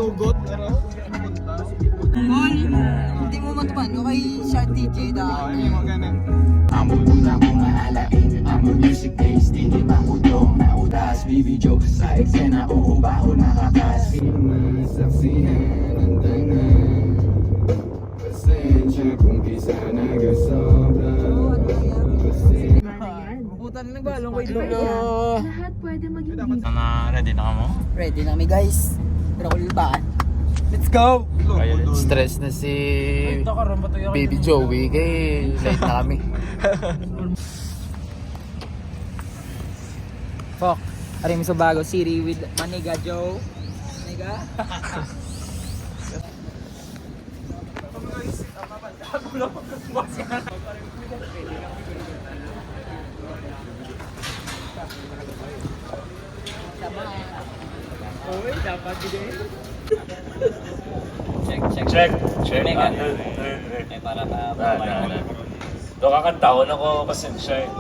Hugot. Hindi mo matuman. Okay, Shark DJ dahil. Hindi mo ganun. Amor na kung maalain Amor music taste Hindi makudong na utas Baby jokes sa eksena Oo baho nakakas Masaksihan ang tanan Pasensya kung di sana kasobra Putan na nagbalong ko ito. Lahat pwede maging Ready na ka mo? Ready na kami guys. Roll ba? Let's go! Stress na si Baby Joey kay late na kami. Fok, aray mo sa bago city with Maniga Joe. Maniga? Check. Eh para doon kakantahon ako pasensya eh.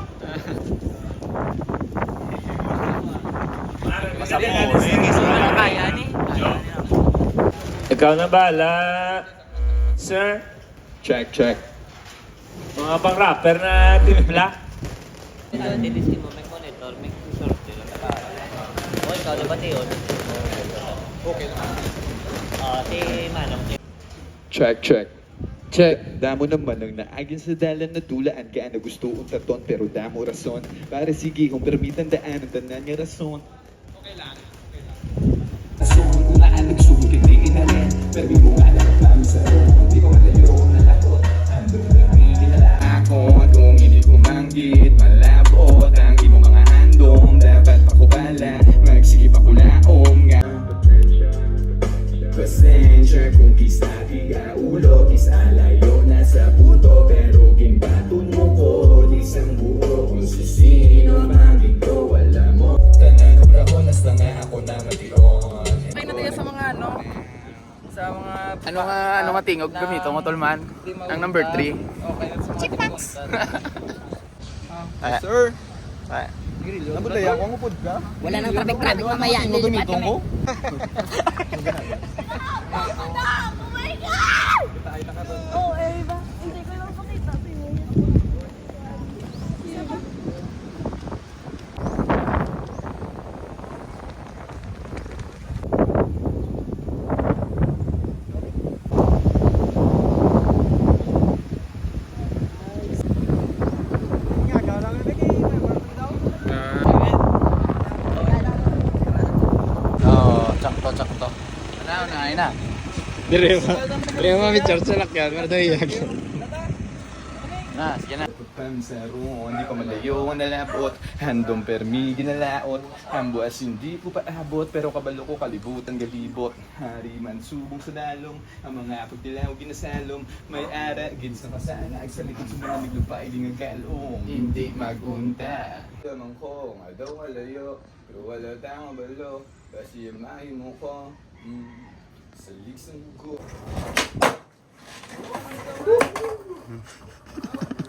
Kaya ni? Ikaw na bala, sir. Check. Mga pang-rapper na timpla. Dilistin mo, may monitor, may sort sila. O, ikaw na ba tiyon? Okay lang. Si Manong. Check. Damo naman ang naagin sa dalan na tulaan ka na gusto ang taton pero damo rason. Para sige kung permitan daan ang tanan niya rason. Kung aanig sulit Hindi kinalin Pero di mo nga lang Kami sa Hindi ko malayo Nalakot Andun na kinala Ako kung hindi ko manggit Malabot Ang imong mga handong Dapat ako pala Magsigip ako laong nga Pasensya kung kisa di ka ulo Kisa layo na sa punto Pero ginbaton mo ko Di sang buo Kung sisino Magig ko Wala mo Tanan obrahon Nasta nga ako na matiron Ay natiga sa mga ano? Sa mga... Ano nga tingog gamito mo tolman? Ang number 3. Okay, that's mga Chickpacks! Sir, Ay. nabudaya ako ang upod ka. Wala nang traffic mamaya. Ano gamiton ko? Oo, eh ba? Hindi ko lang pakita sa inyo. Sakto. Ano na. Dire mo picture sa lakyan, pero daw iyag. Sige na. Pansaro, hindi ko malayo nalabot. Handong permi ginalaot. Hambuas hindi ko paabot, pero kabalo ko kalibutan galibot. Hari man subong sa dalong, ang mga pagdilaw ginasalom. May ara, gid sa kasanag, sa likod sa mga miglupay, di nga galong. Hindi magunta. Tamang ko, nga daw malayo, pero wala tayong balo. Kasi mahi mo ko, sa liksang ko.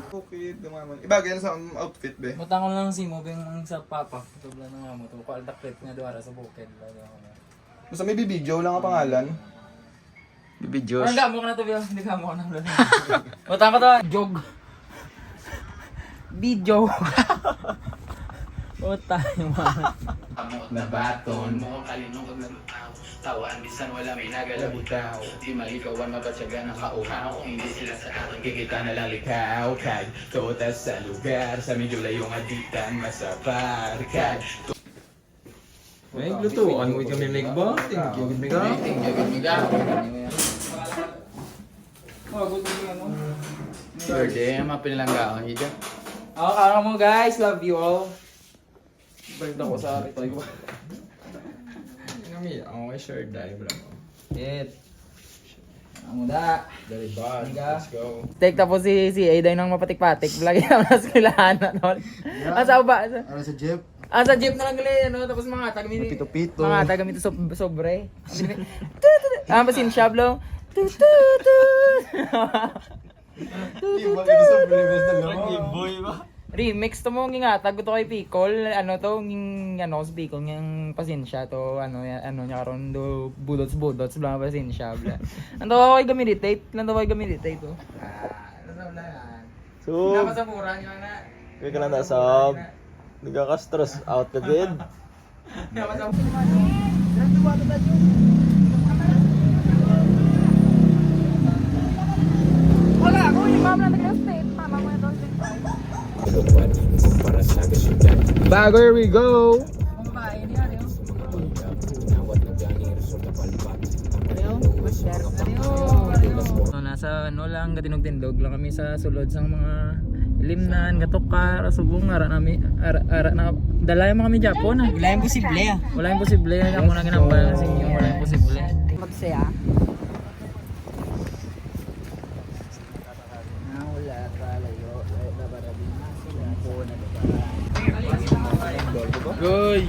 Okay, dumaman. Ibagay na sa outfit, be. Mutang ko lang si mo bing sa papa. Tubla na nga mo. Ito ko altaklit nga duwara sa bukid. Basta may bibidyo lang ang pangalan. Baby Parang gamo ka na to, Bill. Hindi gamo ka na. Mutang ko to. Jog. Video. Puta yung mga. Nabaton mo kalinong kaglutaw Tawaan bisan wala may nagalabutaw Di malikawan mabatsaga ng kauhaw Kung hindi sila sa akin kikita na lang likaw Kag totas sa lugar Sa medyo layong aditan Masapar Kag May lutuan mo kami may ba? Thank you, Miga. Birthday, ang mga pinilanggaon. Hidya. Okay, kara mo guys. Love you all. Balik ako sa rito. Kami, ako ay share dive lang. It. Ang muda. Very bad. Miga. Let's go. Take tapos si Aiday nang mapatik-patik. Lagi naman na silahan na tol. Asa ba? Ano sa jeep? Sa jeep na lang gali ano tapos mga tag mini. Pito-pito. Mga tag mito sobre. Pasin shablo. Tu. Iba kayo sa previous na gamo. Boy ba? Remix to mo nga tag to kay Picol ano to ng ano si Picol ng pasensya to ano niya karon do budots bla pasensya bla. Ano ako gamilitate? Ano ako gamilitate to? Ano na yan? So, Napasamuran niyo na. kaya ka na nasab. Nagkakastros out ka din. Wala ako, yung mama na nag-state. Mama mo na doon din. Bago, here we go! So, nasa ano lang gatinog tindog lang kami sa sulod sang mga limnan gatukar subong ara na dalay mo kami Japon ah. Wala yung posible ah. Wala yung posible na mo na ginambal sa inyo wala yung posible. Magsaya. Goy!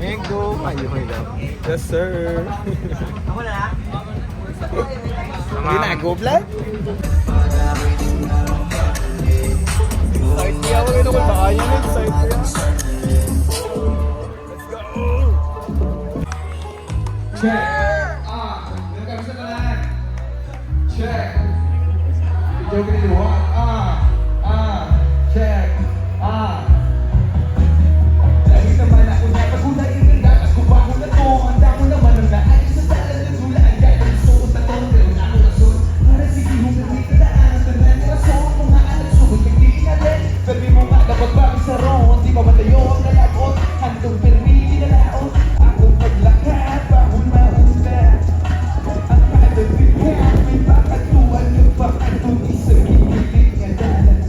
Mango! Ayun ko lang. Yes, sir! Ako na. Ginago, vlog? Side niya ako rin ako baka yan yung side niya. Let's go! Check! Nagkami sa kanan. Check! Ito ko nito. Check! Dahil naman ako na pagkulay ingat kung bago na to, handa mo naman ang naayos sa talan ng hulaan kahit ang suot na to, pero na ako rason para sige humigit na daan ang tanan ng rason mga anak suot nagdiin na rin permi mo nga dapat bakit sa ron di pa matayo ang nalagot handong permi kinalaot akong paglakad bahon mahunda ang pagdabihan may pakatuan yung pakatun isang hihilig nga dalan.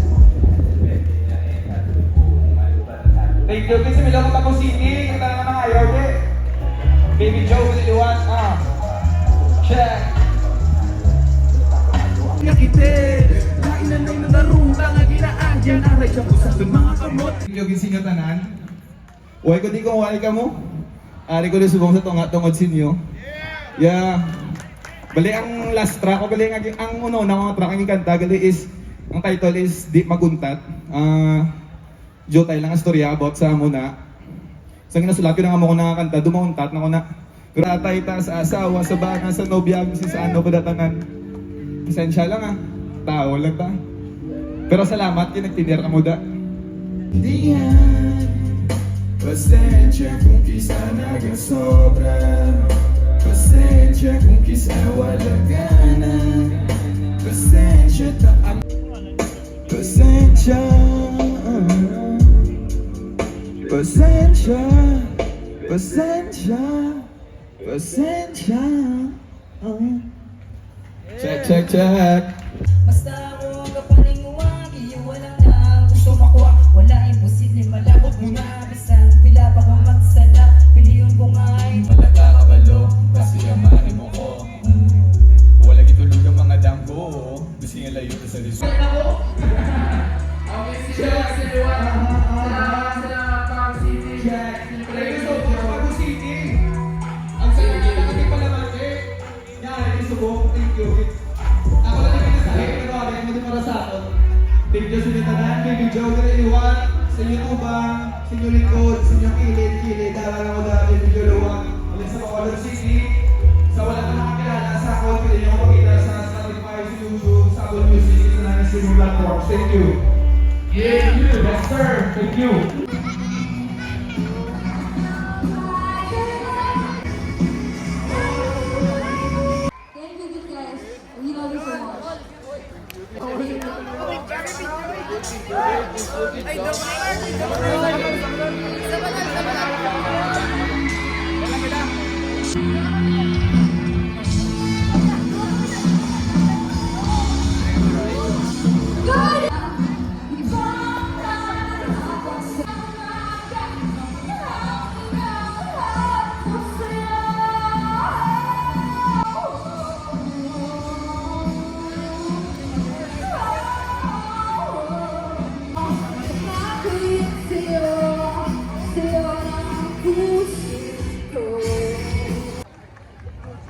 Thank you. Kasi Milong Taco City. Kita na mga ayaw di. Baby Joe, Liwan. Check. Nakitid. Nainanay na daruta nga ginaagyan. Aray siya po sa mga kamot. Thank you. Ginsinyo tanan. Uway ko di kung uway ka mo. Ari ko di subong sa tunga tungod sinyo. Yeah. Bali ang last track ko. Bali ang uno na mga track ang kanta. Gali is, ang title is Di Maguntat. Jotay lang ang storya about sa muna. Sa ginasulat ko na nga mo ko nakakanta, dumauntat na ko na. Pero atay ta sa asawa, sa bana, sa nobya, si sa ano, padatanan. Esensya lang ah. Tao lang ta. Pero salamat, kinagtinir ka mo da. Di yan, pasensya kung kisa nagasobra. Pasensya kung kisa wala gana. Pasensya ta ang pasensya. Pasensya, pasensya, pasensya. Check, check, check. Basta mo kapaninguwag, iyo walang na gusto makuha. Wala imposible, malabot mo na bisan. Pila ba kung magsala, pili yung bungay. Malaga kabalo, kasi amanin mo ko. Wala gitulog ang mga damgo. Gusto nga layo ka sa resort. Thank you sa inyo tanan, Baby Joe, Liwan, sa inyo tubang, sa inyo likod, sa inyo kilid, dala lang ako dati, Baby Joe Luwang, ulit sa Bacolod City, sa wala ka nakakilala sa ako, pwede nyo makita sa Spotify, sa YouTube, sa Apple Music, sa namin streaming platforms. Thank you. Yeah, you, yes sir, thank you. Thank you guys. We love you so much.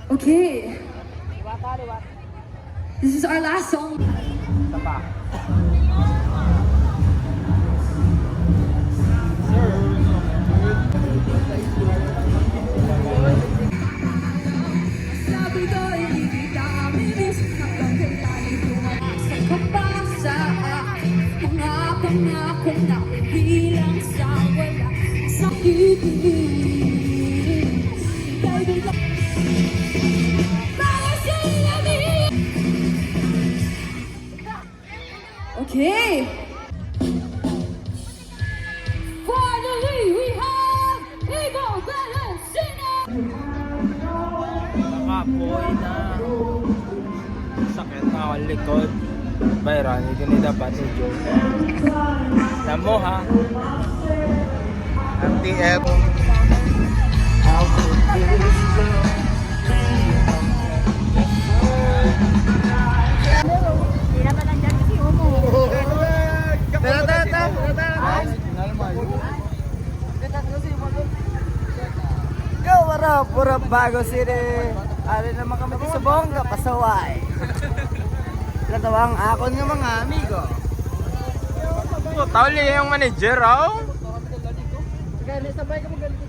Okay. This is our last song. Okay. Finally, we have Eagle Valentina. Nakapoy na. Sakit na ako likod. Bayran, hindi ni dapat ni Joe. Alam mo ha? MTF. Yo, what up? What up, Bago City? Ari naman kami sa Bongga, pasaway. Natawang akon ng mga amigo. Tawali yung manager, oh. Sabay ka mo ganito.